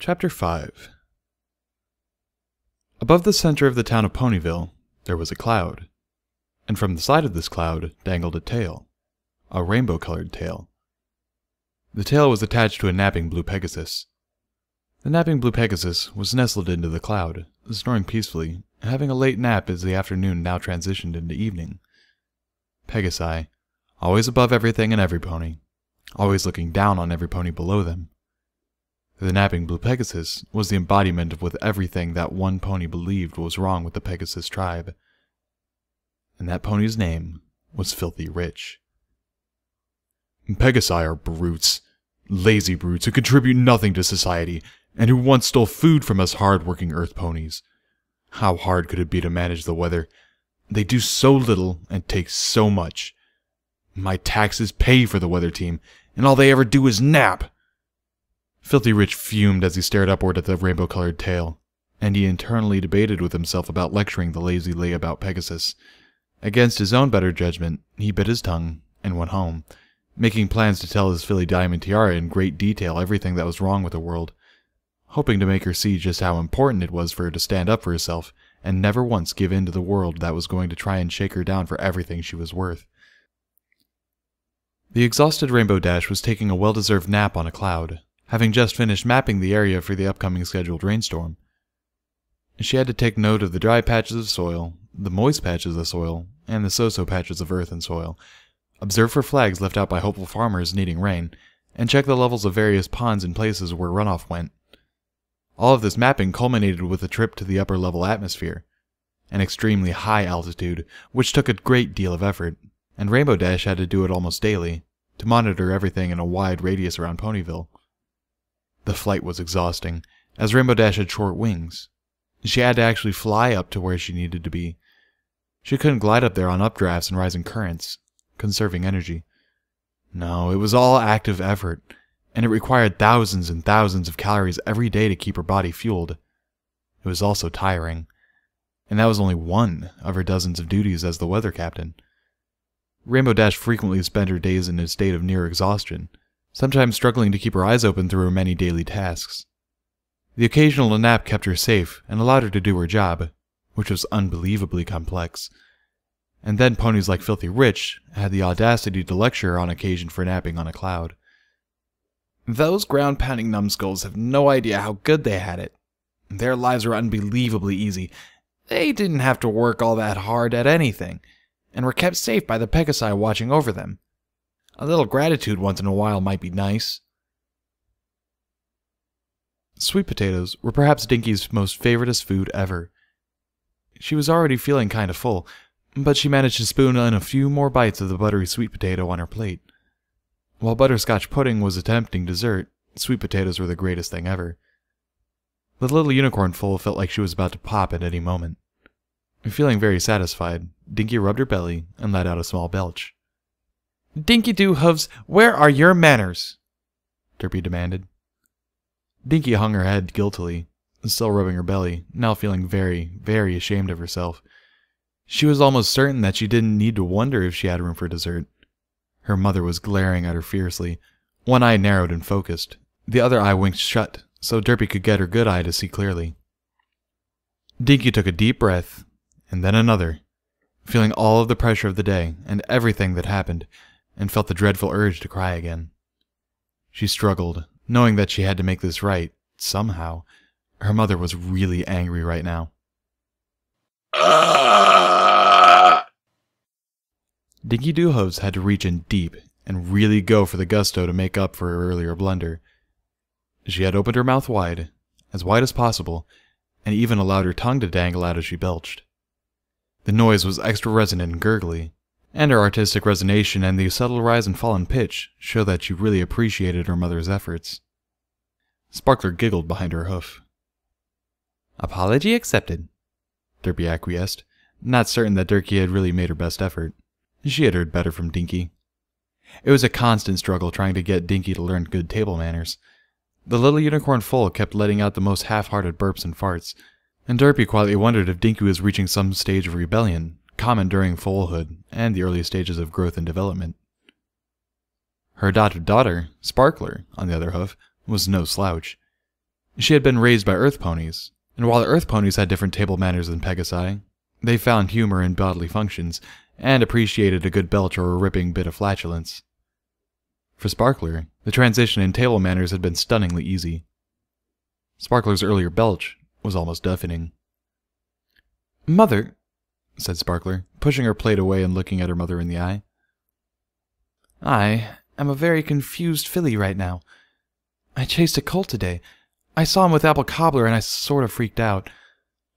Chapter 5. Above the center of the town of Ponyville, there was a cloud, and from the side of this cloud dangled a tail, a rainbow-colored tail. The tail was attached to a napping blue Pegasus. The napping blue Pegasus was nestled into the cloud, snoring peacefully, and having a late nap as the afternoon now transitioned into evening. Pegasi, always above everything and every pony, always looking down on every pony below them. The napping blue Pegasus was the embodiment of everything that one pony believed was wrong with the Pegasus tribe. And that pony's name was Filthy Rich. Pegasi are brutes, lazy brutes who contribute nothing to society, and who once stole food from us hard-working Earth ponies. How hard could it be to manage the weather? They do so little and take so much. My taxes pay for the weather team, and all they ever do is nap. Filthy Rich fumed as he stared upward at the rainbow-colored tail, and he internally debated with himself about lecturing the lazy layabout Pegasus. Against his own better judgment, he bit his tongue and went home, making plans to tell his filly Diamond Tiara in great detail everything that was wrong with the world, hoping to make her see just how important it was for her to stand up for herself and never once give in to the world that was going to try and shake her down for everything she was worth. The exhausted Rainbow Dash was taking a well-deserved nap on a cloud, having just finished mapping the area for the upcoming scheduled rainstorm. She had to take note of the dry patches of soil, the moist patches of soil, and the so-so patches of earth and soil, observe for flags left out by hopeful farmers needing rain, and check the levels of various ponds and places where runoff went. All of this mapping culminated with a trip to the upper-level atmosphere, an extremely high altitude, which took a great deal of effort, and Rainbow Dash had to do it almost daily, to monitor everything in a wide radius around Ponyville. The flight was exhausting, as Rainbow Dash had short wings. She had to actually fly up to where she needed to be. She couldn't glide up there on updrafts and rising currents, conserving energy. No, it was all active effort, and it required thousands and thousands of calories every day to keep her body fueled. It was also tiring, and that was only one of her dozens of duties as the weather captain. Rainbow Dash frequently spent her days in a state of near exhaustion, sometimes struggling to keep her eyes open through her many daily tasks. The occasional nap kept her safe and allowed her to do her job, which was unbelievably complex. And then ponies like Filthy Rich had the audacity to lecture her on occasion for napping on a cloud. Those ground-pounding numbskulls have no idea how good they had it. Their lives were unbelievably easy. They didn't have to work all that hard at anything, and were kept safe by the Pegasi watching over them. A little gratitude once in a while might be nice. Sweet potatoes were perhaps Dinky's most favoritist food ever. She was already feeling kind of full, but she managed to spoon in a few more bites of the buttery sweet potato on her plate. While butterscotch pudding was a tempting dessert, sweet potatoes were the greatest thing ever. The little unicorn foal felt like she was about to pop at any moment. Feeling very satisfied, Dinky rubbed her belly and let out a small belch. "Dinky-Doo-Hooves, where are your manners?" Derpy demanded. Dinky hung her head guiltily, still rubbing her belly, now feeling very, very ashamed of herself. She was almost certain that she didn't need to wonder if she had room for dessert. Her mother was glaring at her fiercely, one eye narrowed and focused, the other eye winked shut, so Derpy could get her good eye to see clearly. Dinky took a deep breath, and then another, feeling all of the pressure of the day and everything that happened, and felt the dreadful urge to cry again. She struggled, knowing that she had to make this right, somehow. Her mother was really angry right now. Dinky-Doo-Hooves had to reach in deep and really go for the gusto to make up for her earlier blunder. She had opened her mouth wide as possible, and even allowed her tongue to dangle out as she belched. The noise was extra resonant and gurgly, and her artistic resonation and the subtle rise and fall in pitch showed that she really appreciated her mother's efforts. Sparkler giggled behind her hoof. "Apology accepted," Derpy acquiesced, not certain that Dinky had really made her best effort. She had heard better from Dinky. It was a constant struggle trying to get Dinky to learn good table manners. The little unicorn foal kept letting out the most half-hearted burps and farts, and Derpy quietly wondered if Dinky was reaching some stage of rebellion, common during foalhood and the early stages of growth and development. Her adopted daughter, Sparkler, on the other hoof, was no slouch. She had been raised by earth ponies, and while the earth ponies had different table manners than Pegasi, they found humor in bodily functions and appreciated a good belch or a ripping bit of flatulence. For Sparkler, the transition in table manners had been stunningly easy. Sparkler's earlier belch was almost deafening. "Mother," said Sparkler, pushing her plate away and looking at her mother in the eye. "I am a very confused filly right now. I chased a colt today. I saw him with Apple Cobbler and I sort of freaked out.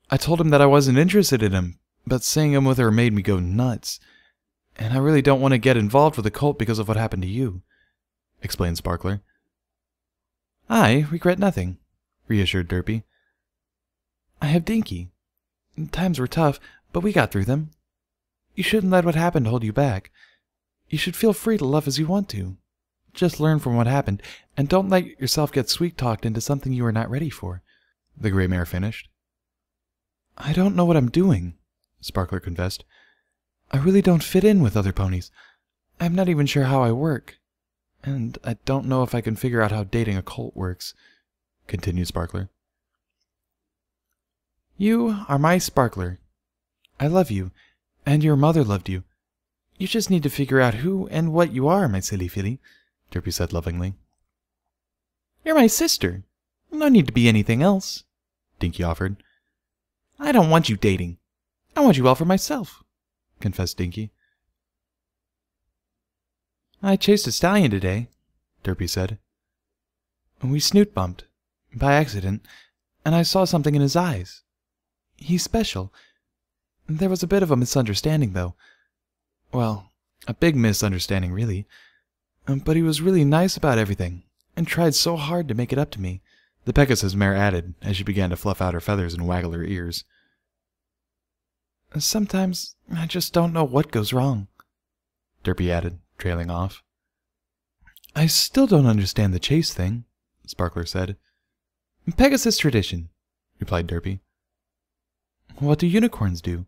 I told him that I wasn't interested in him, but seeing him with her made me go nuts. And I really don't want to get involved with the colt because of what happened to you," explained Sparkler. "I regret nothing," reassured Derpy. "I have Dinky. Times were tough, but we got through them. You shouldn't let what happened hold you back. You should feel free to love as you want to. Just learn from what happened, and don't let yourself get sweet-talked into something you are not ready for," the gray mare finished. "I don't know what I'm doing," Sparkler confessed. "I really don't fit in with other ponies. I'm not even sure how I work. And I don't know if I can figure out how dating a colt works," continued Sparkler. "You are my Sparkler. I love you, and your mother loved you. You just need to figure out who and what you are, my silly filly," Derpy said lovingly. "You're my sister. No need to be anything else," Dinky offered. "I don't want you dating. I want you all for myself," confessed Dinky. "I chased a stallion today," Derpy said. "We snoot bumped, by accident, and I saw something in his eyes. He's special. There was a bit of a misunderstanding, though. Well, a big misunderstanding, really. But he was really nice about everything, and tried so hard to make it up to me," the Pegasus mare added, as she began to fluff out her feathers and waggle her ears. "Sometimes I just don't know what goes wrong," Derpy added, trailing off. "I still don't understand the chase thing," Sparkler said. "Pegasus tradition," replied Derpy. "What do unicorns do?"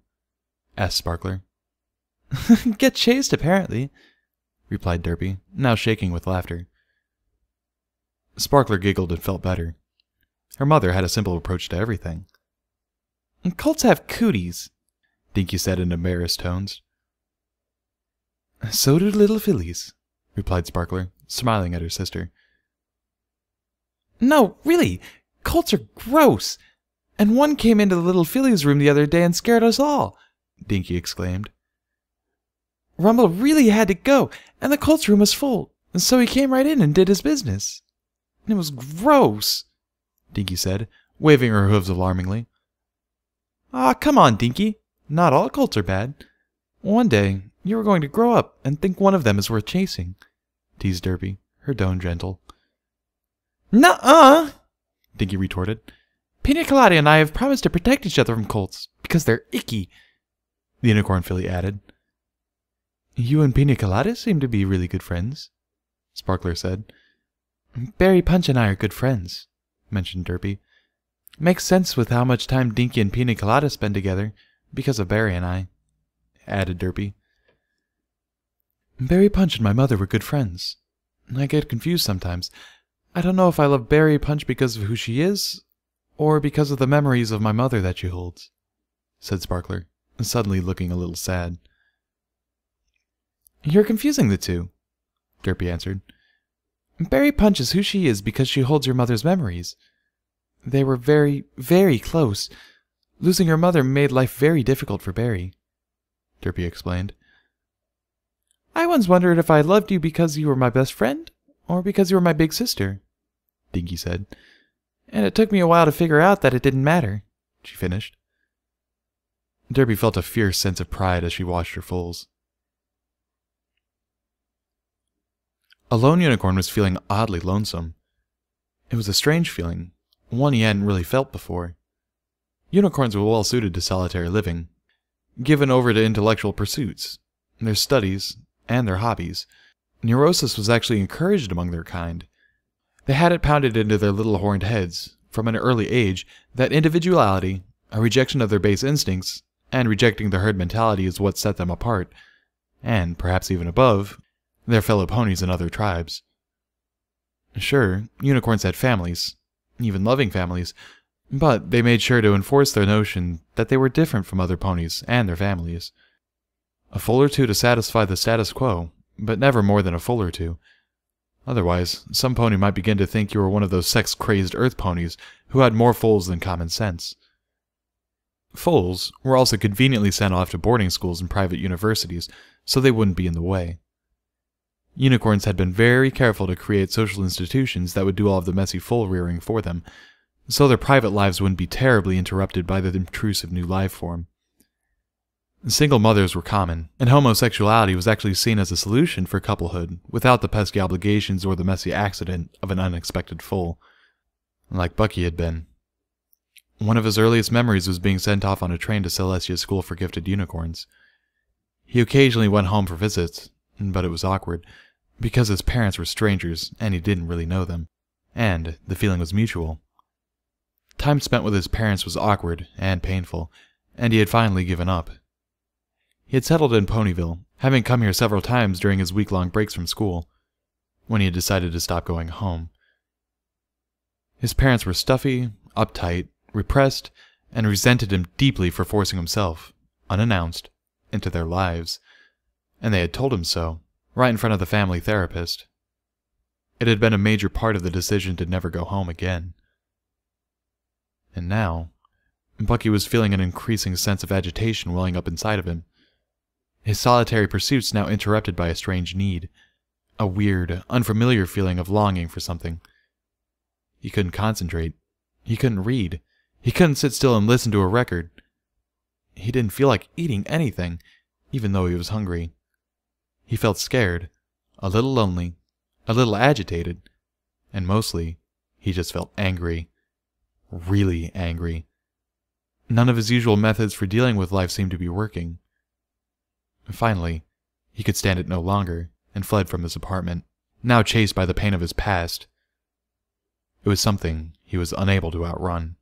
asked Sparkler. "Get chased, apparently," replied Derpy, now shaking with laughter. Sparkler giggled and felt better. Her mother had a simple approach to everything. "Colts have cooties," Dinky said in embarrassed tones. "So do little fillies," replied Sparkler, smiling at her sister. "No, really, colts are gross. And one came into the little filly's room the other day and scared us all," Dinky exclaimed. "Rumble really had to go, and the colt's room was full, and so he came right in and did his business. It was gross," Dinky said, waving her hooves alarmingly. "Aw, come on, Dinky. Not all colts are bad. One day, you are going to grow up and think one of them is worth chasing," teased Derpy, her tone gentle. "Nuh-uh," Dinky retorted. "Pina Colada and I have promised to protect each other from colts, because they're icky," the unicorn filly added. "You and Pina Colada seem to be really good friends," Sparkler said. "Berry Punch and I are good friends," mentioned Derpy. "Makes sense with how much time Dinky and Pina Colada spend together, because of Berry and I," added Derpy. "Berry Punch and my mother were good friends. I get confused sometimes. I don't know if I love Berry Punch because of who she is, or because of the memories of my mother that she holds," said Sparkler, suddenly looking a little sad. "You're confusing the two," Derpy answered. "Berry Punch is who she is because she holds your mother's memories. They were very, very close. Losing her mother made life very difficult for Berry," Derpy explained. "I once wondered if I loved you because you were my best friend, or because you were my big sister," Dinky said. "And it took me a while to figure out that it didn't matter," she finished. Derpy felt a fierce sense of pride as she watched her foals. A lone unicorn was feeling oddly lonesome. It was a strange feeling, one he hadn't really felt before. Unicorns were well suited to solitary living, given over to intellectual pursuits, their studies, and their hobbies. Neurosis was actually encouraged among their kind. They had it pounded into their little horned heads, from an early age, that individuality, a rejection of their base instincts, and rejecting the herd mentality is what set them apart, and, perhaps even above, their fellow ponies in other tribes. Sure, unicorns had families, even loving families, but they made sure to enforce their notion that they were different from other ponies and their families. A foal or two to satisfy the status quo, but never more than a foal or two. Otherwise, some pony might begin to think you were one of those sex-crazed earth ponies who had more foals than common sense. Foals were also conveniently sent off to boarding schools and private universities, so they wouldn't be in the way. Unicorns had been very careful to create social institutions that would do all of the messy foal rearing for them, so their private lives wouldn't be terribly interrupted by the intrusive new life form. Single mothers were common, and homosexuality was actually seen as a solution for couplehood without the pesky obligations or the messy accident of an unexpected foal, like Bucky had been. One of his earliest memories was being sent off on a train to Celestia's school for gifted unicorns. He occasionally went home for visits, but it was awkward, because his parents were strangers and he didn't really know them, and the feeling was mutual. Time spent with his parents was awkward and painful, and he had finally given up. He had settled in Ponyville, having come here several times during his week-long breaks from school, when he had decided to stop going home. His parents were stuffy, uptight, repressed, and resented him deeply for forcing himself, unannounced, into their lives, and they had told him so, right in front of the family therapist. It had been a major part of the decision to never go home again. And now, Bucky was feeling an increasing sense of agitation welling up inside of him. His solitary pursuits now interrupted by a strange need, a weird, unfamiliar feeling of longing for something. He couldn't concentrate. He couldn't read. He couldn't sit still and listen to a record. He didn't feel like eating anything, even though he was hungry. He felt scared, a little lonely, a little agitated, and mostly, he just felt angry. Really angry. None of his usual methods for dealing with life seemed to be working. Finally, he could stand it no longer and fled from his apartment, now chased by the pain of his past. It was something he was unable to outrun.